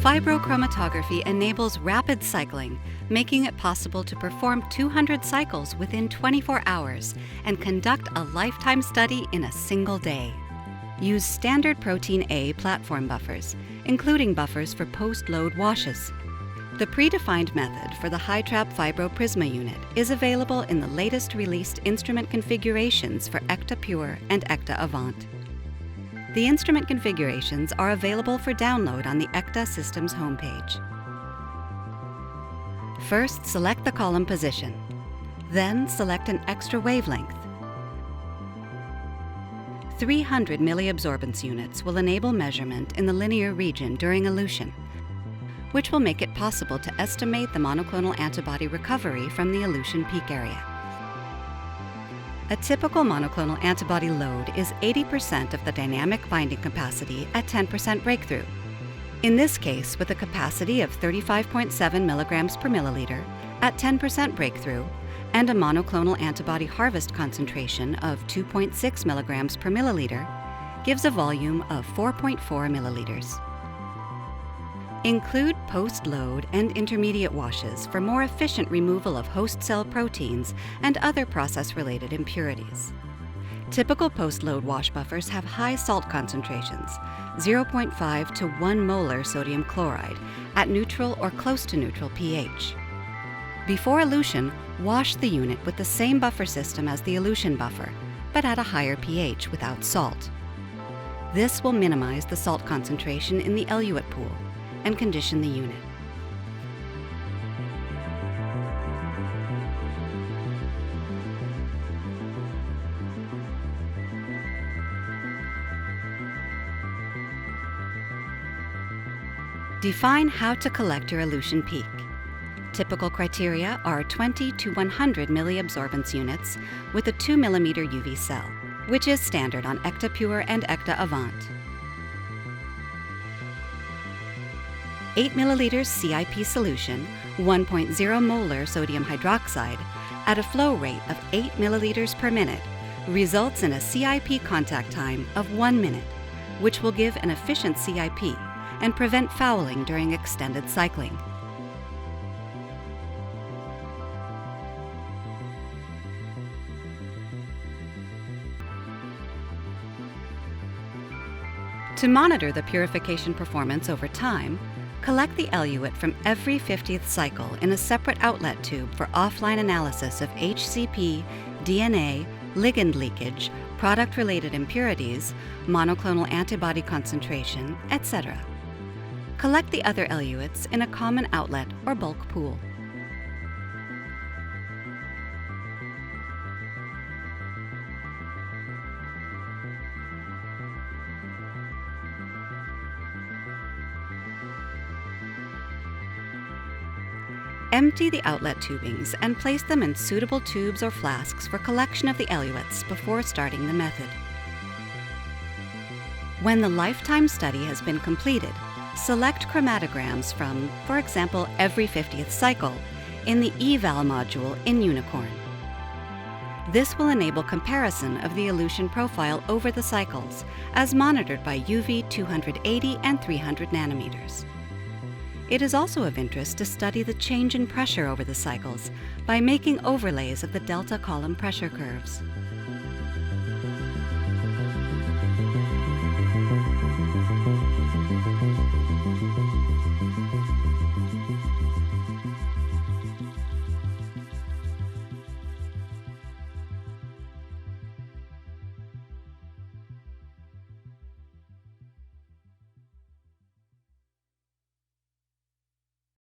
Fibrochromatography enables rapid cycling, making it possible to perform 200 cycles within 24 hours and conduct a lifetime study in a single day. Use standard protein A platform buffers, including buffers for post-load washes. The predefined method for the HiTrap Fibro PrismA unit is available in the latest released instrument configurations for ÄKTA Pure and ÄKTA Avant. The instrument configurations are available for download on the ÄKTA Systems homepage. First, select the column position. Then, select an extra wavelength. 300 milliabsorbance units will enable measurement in the linear region during elution, which will make it possible to estimate the monoclonal antibody recovery from the elution peak area. A typical monoclonal antibody load is 80% of the dynamic binding capacity at 10% breakthrough. In this case, with a capacity of 35.7 milligrams per milliliter at 10% breakthrough and a monoclonal antibody harvest concentration of 2.6 milligrams per milliliter, gives a volume of 4.4 milliliters. Include post-load and intermediate washes for more efficient removal of host cell proteins and other process-related impurities. Typical post-load wash buffers have high salt concentrations, 0.5 to 1 molar sodium chloride, at neutral or close to neutral pH. Before elution, wash the unit with the same buffer system as the elution buffer, but at a higher pH without salt. This will minimize the salt concentration in the eluate pool and condition the unit. Define how to collect your elution peak. Typical criteria are 20 to 100 milliabsorbance units with a 2 mm UV cell, which is standard on ÄKTA Pure and ÄKTA Avant. 8 milliliters CIP solution, 1.0 molar sodium hydroxide, at a flow rate of 8 milliliters per minute results in a CIP contact time of 1 minute, which will give an efficient CIP and prevent fouling during extended cycling. To monitor the purification performance over time, collect the eluate from every 50th cycle in a separate outlet tube for offline analysis of HCP, DNA, ligand leakage, product-related impurities, monoclonal antibody concentration, etc. Collect the other eluates in a common outlet or bulk pool. Empty the outlet tubings and place them in suitable tubes or flasks for collection of the eluates before starting the method. When the lifetime study has been completed, select chromatograms from, for example, every 50th cycle in the Eval module in Unicorn. This will enable comparison of the elution profile over the cycles as monitored by UV 280 and 300 nanometers. It is also of interest to study the change in pressure over the cycles by making overlays of the delta column pressure curves.